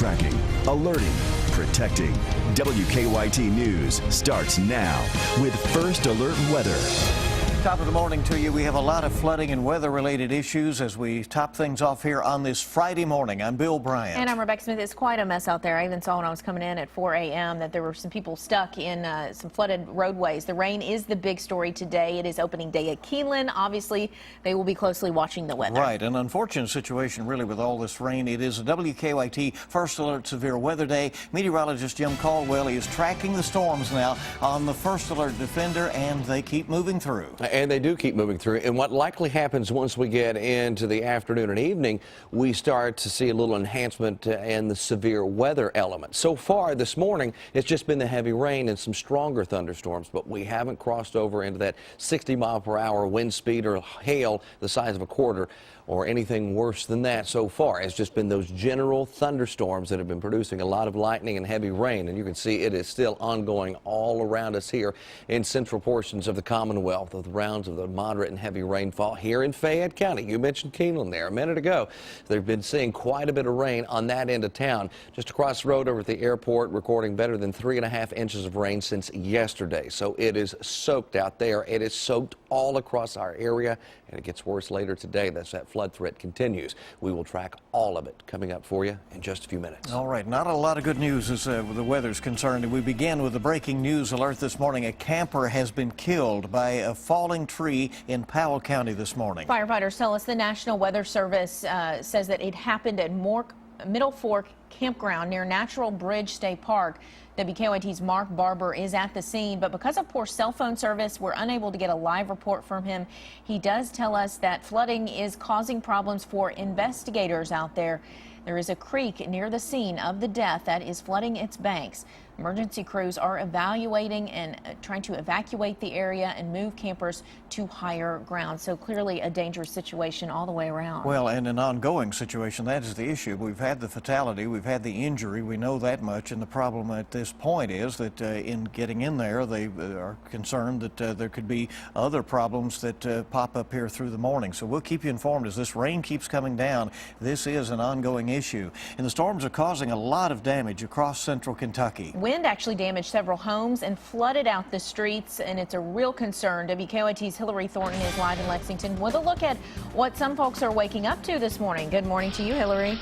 Tracking, alerting, protecting. WKYT News starts now with First Alert Weather. Top of the morning to you. We have a lot of flooding and weather-related issues as we top things off here on this Friday morning. I'm Bill Bryant. And I'm Rebecca Smith. It's quite a mess out there. I even saw when I was coming in at 4 a.m. that there were some people stuck in some flooded roadways. The rain is the big story today. It is opening day at Keeneland. Obviously, they will be closely watching the weather. Right. An unfortunate situation, really, with all this rain. It is a WKYT First Alert Severe Weather Day. Meteorologist Jim Caldwell is tracking the storms now on the First Alert Defender, and they keep moving through. And they do keep moving through. And what likely happens once we get into the afternoon and evening, we start to see a little enhancement in the severe weather element. So far this morning, it's just been the heavy rain and some stronger thunderstorms, but we haven't crossed over into that 60-mile-per-hour wind speed or hail the size of a quarter or anything worse than that so far. It's just been those general thunderstorms that have been producing a lot of lightning and heavy rain. And you can see it is still ongoing all around us here in central portions of the Commonwealth, with rounds of the moderate and heavy rainfall here in Fayette County. You mentioned Keeneland there a minute ago. They've been seeing quite a bit of rain on that end of town. Just across the road over at the airport, recording better than 3.5 inches of rain since yesterday. So it is soaked out there. It is soaked all across our area, and it gets worse later today. That's that flood threat continues. We will track all of it coming up for you in just a few minutes. All right, not a lot of good news as the weather's concerned. And we begin with the breaking news alert this morning. A camper has been killed by a falling tree in Powell County this morning. Firefighters tell us the National Weather Service says that it happened at Middle Fork Campground near Natural Bridge State Park. WKYT's Mark Barber is at the scene, but because of poor cell phone service, we're unable to get a live report from him. He does tell us that flooding is causing problems for investigators out there. There is a creek near the scene of the death that is flooding its banks. Emergency crews are evaluating and trying to evacuate the area and move campers to higher ground. So clearly a dangerous situation all the way around. Well, and an ongoing situation. That is the issue. We've had the fatality. We've had the injury. We know that much. And the problem at this point is that in getting in there, they are concerned that there could be other problems that pop up here through the morning. So we'll keep you informed as this rain keeps coming down. This is an ongoing issue. And the storms are causing a lot of damage across central Kentucky. Wind actually damaged several homes and flooded out the streets, and it's a real concern. WKYT's Hillary Thornton is live in Lexington with a look at what some folks are waking up to this morning. Good morning to you, Hillary.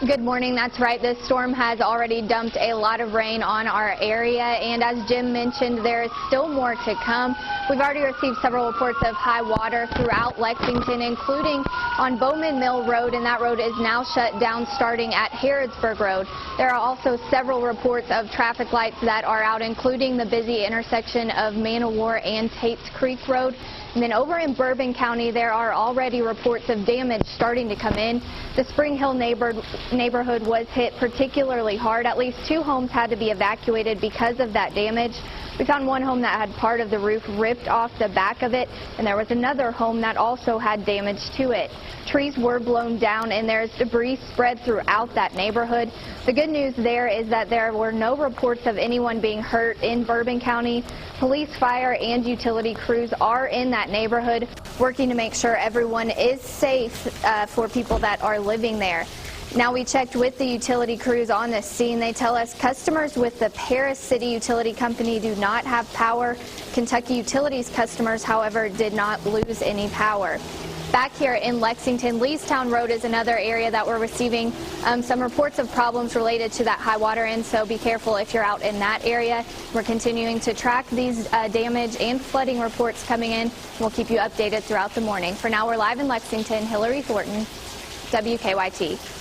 Good morning. That's right. This storm has already dumped a lot of rain on our area, and as Jim mentioned, there is still more to come. We've already received several reports of high water throughout Lexington, including on Bowman Mill Road, and that road is now shut down starting at Harrodsburg Road. There are also several reports of traffic lights that are out, including the busy intersection of Man-O-War and Tate's Creek Road. And then over in Bourbon County, there are already reports of damage starting to come in. The Spring Hill neighborhood was hit particularly hard. At least 2 homes had to be evacuated because of that damage. We found one home that had part of the roof ripped off the back of it, and there was another home that also had damage to it. Trees were blown down, and there's debris spread throughout that neighborhood. The good news there is that there were no reports of anyone being hurt in Bourbon County. Police, fire, and utility crews are in that neighborhood working to make sure everyone is safe for people that are living there. Now, we checked with the utility crews on this scene. They tell us customers with the Paris City Utility Company do not have power. Kentucky Utilities customers, however, did not lose any power. Back here in Lexington, Leestown Road is another area that we're receiving some reports of problems related to that high water in, so be careful if you're out in that area. We're continuing to track these damage and flooding reports coming in. We'll keep you updated throughout the morning. For now, we're live in Lexington. Hillary Thornton, WKYT.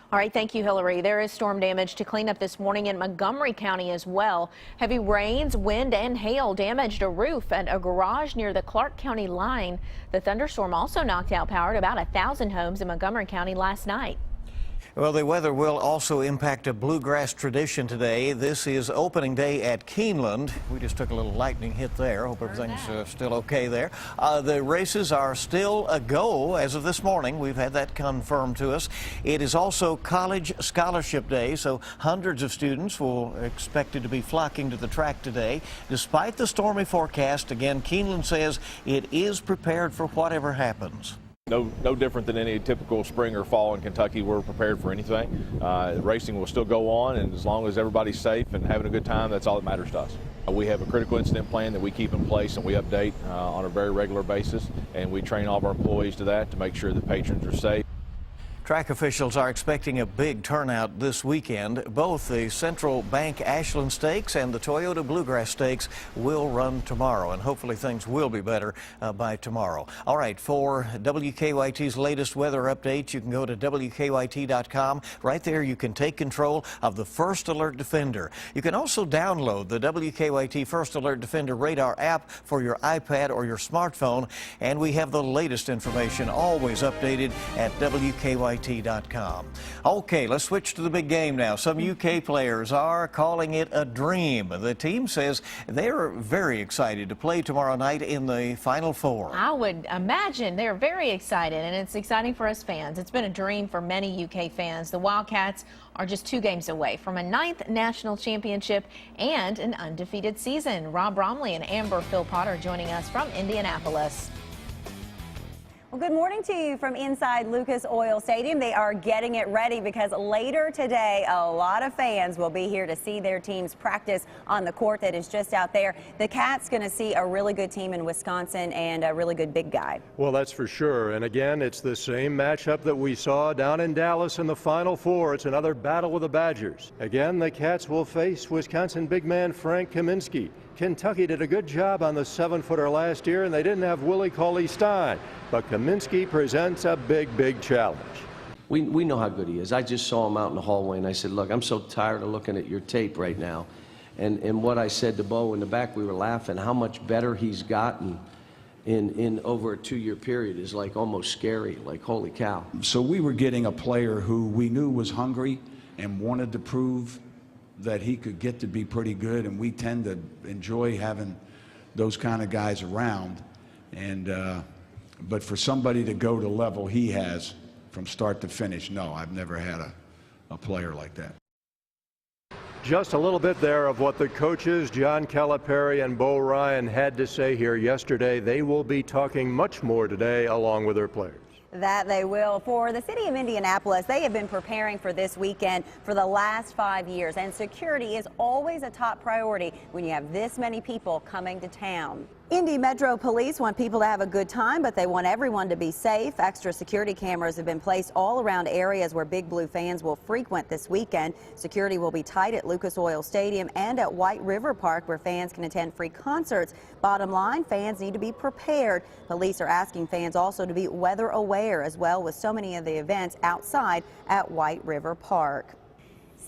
All right, thank you, Hillary. There is storm damage to clean up this morning in Montgomery County as well. Heavy rains, wind, and hail damaged a roof at a garage near the Clark County line. The thunderstorm also knocked out power to about 1,000 homes in Montgomery County last night. Well, the weather will also impact a bluegrass tradition today. This is opening day at Keeneland. We just took a little lightning hit there. Hope everything's still okay there. The races are still a go as of this morning. We've had that confirmed to us. It is also College Scholarship Day, so hundreds of students will expected to be flocking to the track today. Despite the stormy forecast, again, Keeneland says it is prepared for whatever happens. No different than any typical spring or fall in Kentucky. We're prepared for anything. Racing will still go on, and as long as everybody's safe and having a good time, that's all that matters to us. We have a critical incident plan that we keep in place and we update on a very regular basis, and we train all of our employees to that to make sure that patrons are safe. Track officials are expecting a big turnout this weekend. Both the Central Bank Ashland Stakes and the Toyota Bluegrass Stakes will run tomorrow, and hopefully things will be better by tomorrow. All right, for WKYT's latest weather updates, you can go to WKYT.com. Right there, you can take control of the First Alert Defender. You can also download the WKYT First Alert Defender radar app for your iPad or your smartphone, and we have the latest information always updated at WKYT.com. Okay, let's switch to the big game now. Some UK players are calling it a dream. The team says they're very excited to play tomorrow night in the Final Four. I would imagine they're very excited, and it's exciting for us fans. It's been a dream for many UK fans. The Wildcats are just 2 games away from a 9th national championship and an undefeated season. Rob Bromley and Amber Philpott are joining us from Indianapolis. Well, good morning to you from inside Lucas Oil Stadium. They are getting it ready because later today, a lot of fans will be here to see their teams practice on the court that is just out there. The Cats going to see a really good team in Wisconsin and a really good big guy. Well, that's for sure. And again, it's the same matchup that we saw down in Dallas in the Final Four. It's another battle with the Badgers. Again, the Cats will face Wisconsin big man Frank Kaminsky. Kentucky did a good job on the 7-footer last year, and they didn't have Willie Cauley-Stein. But Kaminsky presents a big challenge. We know how good he is. I just saw him out in the hallway, and I said, look, I'm so tired of looking at your tape right now. And what I said to Bo in the back, we were laughing, how much better he's gotten in over a 2-year period is like almost scary, like holy cow. So we were getting a player who we knew was hungry and wanted to prove that he could get to be pretty good, and we tend to enjoy having those kind of guys around. And but for somebody to go to the level he has from start to finish, no, I've never had a player like that. Just a little bit there of what the coaches, John Calipari and Bo Ryan, had to say here yesterday. They will be talking much more today along with their players. That they will. For the city of Indianapolis, they have been preparing for this weekend for the last 5 years, and security is always a top priority when you have this many people coming to town. Indy Metro Police want people to have a good time, but they want everyone to be safe. Extra security cameras have been placed all around areas where Big Blue fans will frequent this weekend. Security will be tight at Lucas Oil Stadium and at White River Park, where fans can attend free concerts. Bottom line, fans need to be prepared. Police are asking fans also to be weather aware as well, with so many of the events outside at White River Park.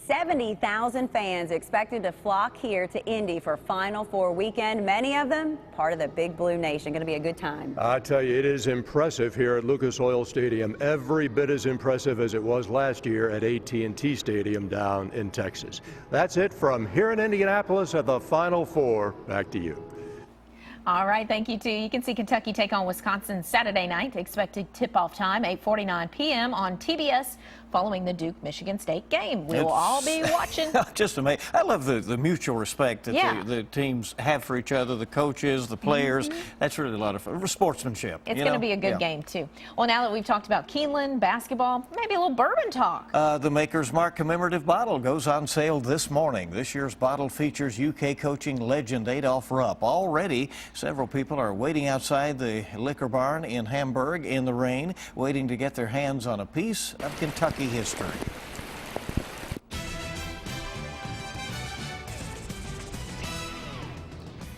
70,000 fans expected to flock here to Indy for Final Four weekend. Many of them part of the Big Blue Nation. Going to be a good time. I tell you, it is impressive here at Lucas Oil Stadium. Every bit as impressive as it was last year at AT&T Stadium down in Texas. That's it from here in Indianapolis at the Final Four. Back to you. All right, thank you, too. You can see Kentucky take on Wisconsin Saturday night. Expected tip-off time, 8:49 p.m. on TBS following the Duke-Michigan State game. We will all be watching. Just amazing. I love the mutual respect that the teams have for each other, the coaches, the players. That's really a lot of fun. Sportsmanship. It's going to be a good game, too. Well, now that we've talked about Keeneland, basketball, maybe a little bourbon talk. The Maker's Mark commemorative bottle goes on sale this morning. This year's bottle features UK coaching legend Adolph Rupp. Already, several people are waiting outside the liquor barn in Hamburg in the rain, waiting to get their hands on a piece of Kentucky history.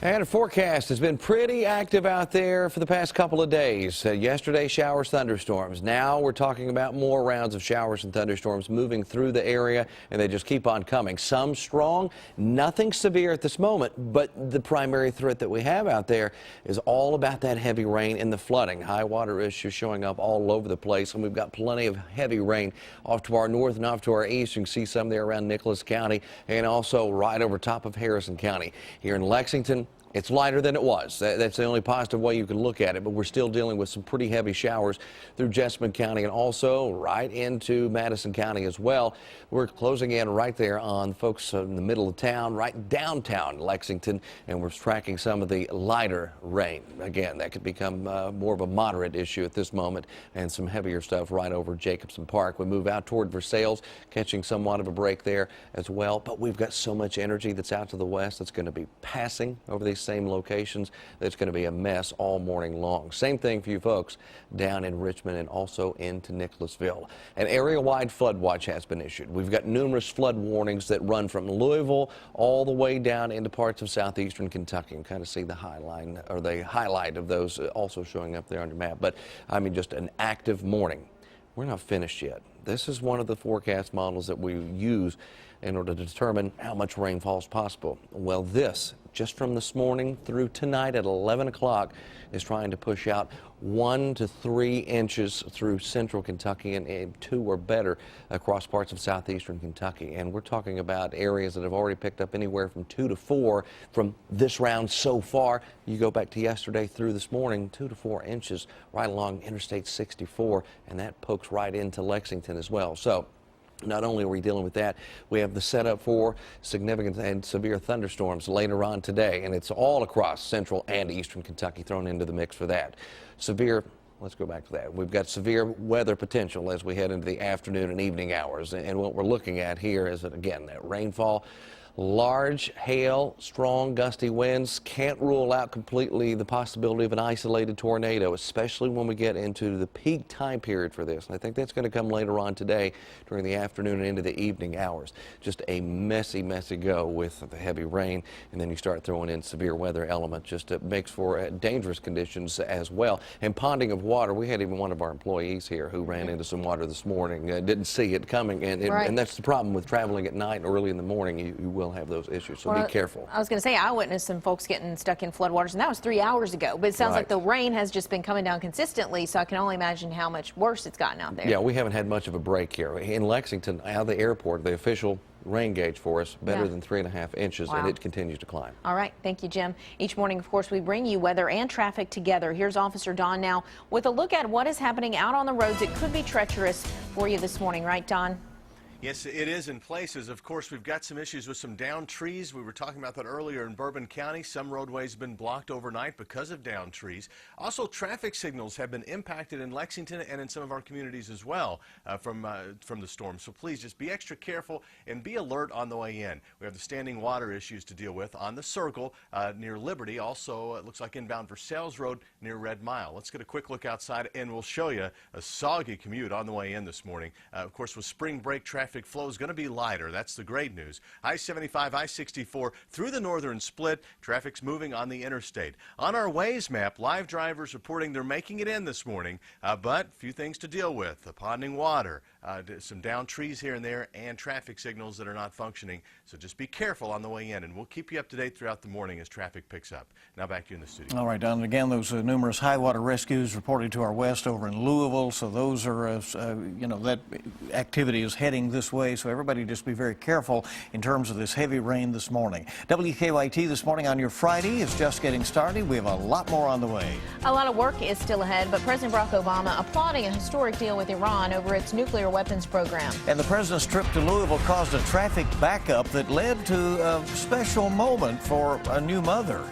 And a forecast has been pretty active out there for the past couple of days. Yesterday, showers, thunderstorms. Now we're talking about more rounds of showers and thunderstorms moving through the area, and they just keep on coming. Some strong, nothing severe at this moment, but the primary threat that we have out there is all about that heavy rain and the flooding. High water issues showing up all over the place, and we've got plenty of heavy rain off to our north and off to our east. You can see some there around Nicholas County and also right over top of Harrison County. Here in Lexington, It's lighter than it was. That's the only positive way you can look at it, but we're still dealing with some pretty heavy showers through Jessamine County and also right into Madison County as well. We're closing in right there on folks in the middle of town, right downtown Lexington, and we're tracking some of the lighter rain. Again, that could become more of a moderate issue at this moment, and some heavier stuff right over Jacobson Park. We move out toward Versailles, catching somewhat of a break there as well, but we've got so much energy that's out to the west that's going to be passing over these same locations. That's going to be a mess all morning long. Same thing for you folks down in Richmond and also into Nicholasville. An area-wide flood watch has been issued. We've got numerous flood warnings that run from Louisville all the way down into parts of southeastern Kentucky. And kind of see the highlight of those also showing up there on your map. But I mean, just an active morning. We're not finished yet. This is one of the forecast models that we use in order to determine how much rainfall is possible. Well, this, just from this morning through tonight at 11 o'clock, is trying to push out 1 to 3 inches through central Kentucky and 2 or better across parts of southeastern Kentucky. And we're talking about areas that have already picked up anywhere from 2 to 4 from this round so far. You go back to yesterday through this morning, 2 to 4 inches right along Interstate 64, and that pokes right into Lexington as well. So not only are we dealing with that, we have the setup for significant and severe thunderstorms later on today, and it's all across central and eastern Kentucky thrown into the mix for that. Let's go back to that. We've got severe weather potential as we head into the afternoon and evening hours, and what we're looking at here is that, again, that rainfall. Large hail, strong gusty winds. Can't rule out completely the possibility of an isolated tornado, especially when we get into the peak time period for this. And I think that's going to come later on today during the afternoon and into the evening hours. Just a messy go with the heavy rain, and then you start throwing in severe weather element. Just makes for dangerous conditions as well. And ponding of water. We had even one of our employees here who ran into some water this morning. Didn't see it coming, and that's the problem with traveling at night and early in the morning. You will have those issues, so be careful. I was going to say, I witnessed some folks getting stuck in floodwaters, and that was 3 hours ago. But it sounds like the rain has just been coming down consistently, so I can only imagine how much worse it's gotten out there. Yeah, we haven't had much of a break here. In Lexington, out of the airport, the official rain gauge for us, better than 3.5 inches, and it continues to climb. All right, thank you, Jim. Each morning, of course, we bring you weather and traffic together. Here's Officer Don now with a look at what is happening out on the roads. It could be treacherous for you this morning, right, Don? Yes, it is in places. Of course, we've got some issues with some downed trees. We were talking about that earlier in Bourbon County. Some roadways have been blocked overnight because of downed trees. Also, traffic signals have been impacted in Lexington and in some of our communities as well from the storm. So please just be extra careful and be alert on the way in. We have the standing water issues to deal with on the Circle near Liberty. Also, it looks like inbound Versailles Road near Red Mile. Let's get a quick look outside and we'll show you a soggy commute on the way in this morning. Of course, with spring break traffic flow is going to be lighter. That's the great news. I-75, I-64 through the northern split. Traffic's moving on the interstate. On our Waze map, live drivers reporting they're making it in this morning, but a few things to deal with. The ponding water, some downed trees here and there, and traffic signals that are not functioning. So just be careful on the way in, and we'll keep you up to date throughout the morning as traffic picks up. Now back to you in the studio. All right, Don. And again, those numerous high water rescues reported to our west over in Louisville. So those are, that activity is heading this way. So everybody just be very careful in terms of this heavy rain this morning. WKYT this morning on your Friday is just getting started. We have a lot more on the way. A lot of work is still ahead, but President Barack Obama applauding a historic deal with Iran over its nuclear weapons program. And the president's trip to Louisville caused a traffic backup that led to a special moment for a new mother.